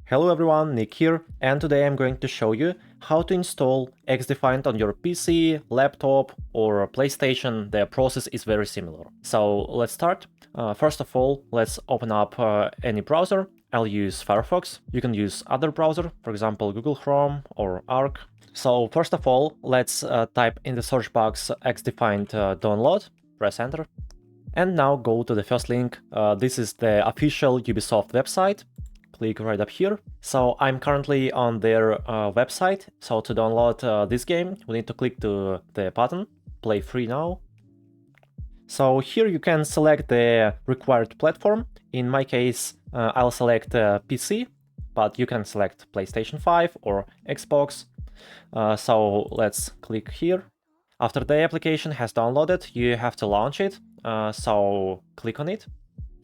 Hello everyone, Nick here, and today I'm going to show you how to install XDefiant on your PC, laptop or PlayStation. The process is very similar. So let's start. First of all, let's open up any browser. I'll use Firefox. You can use other browser, for example Google Chrome or Arc. So first of all, let's type in the search box XDefiant download, press enter. And now go to the first link. This is the official Ubisoft website. Click right up here. So I'm currently on their website. So to download this game, we need to click to the button, play free now. So here you can select the required platform. In my case, I'll select PC, but you can select PlayStation 5 or Xbox. So let's click here. After the application has downloaded, you have to launch it. So click on it.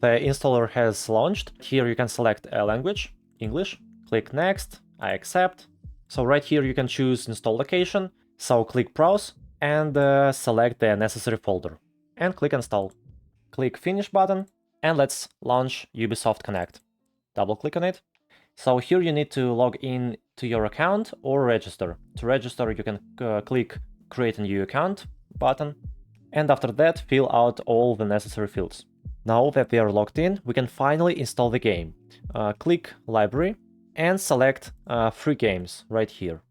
The installer has launched. Here you can select a language, English. Click next, I accept. So right here you can choose install location. So click browse and select the necessary folder and click install. Click finish button and let's launch Ubisoft Connect. Double click on it. So here you need to log in to your account or register. To register you can click create a new account button and after that fill out all the necessary fields. Now that we are logged in, we can finally install the game. Click Library and select Free Games right here.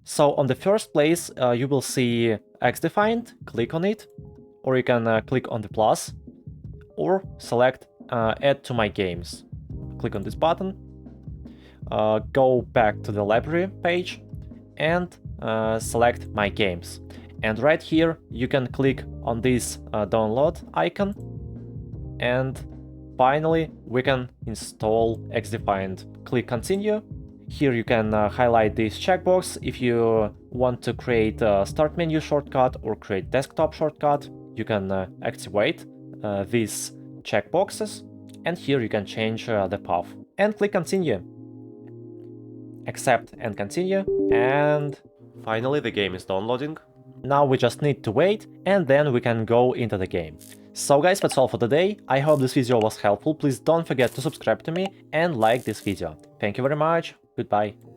So on the first place, you will see XDefiant, click on it, or you can click on the plus, or select Add to My Games. Click on this button, go back to the library page, and select My Games. And right here, you can click on this download icon, and finally we can install XDefiant. Click continue. Here you can highlight this checkbox if you want to create a start menu shortcut or create desktop shortcut. You can activate these checkboxes and here you can change the path and click continue. Accept and continue, and finally the game is downloading. Now we just need to wait and then we can go into the game. So guys, that's all for today. I hope this video was helpful. Please don't forget to subscribe to me and like this video. Thank you very much. Goodbye.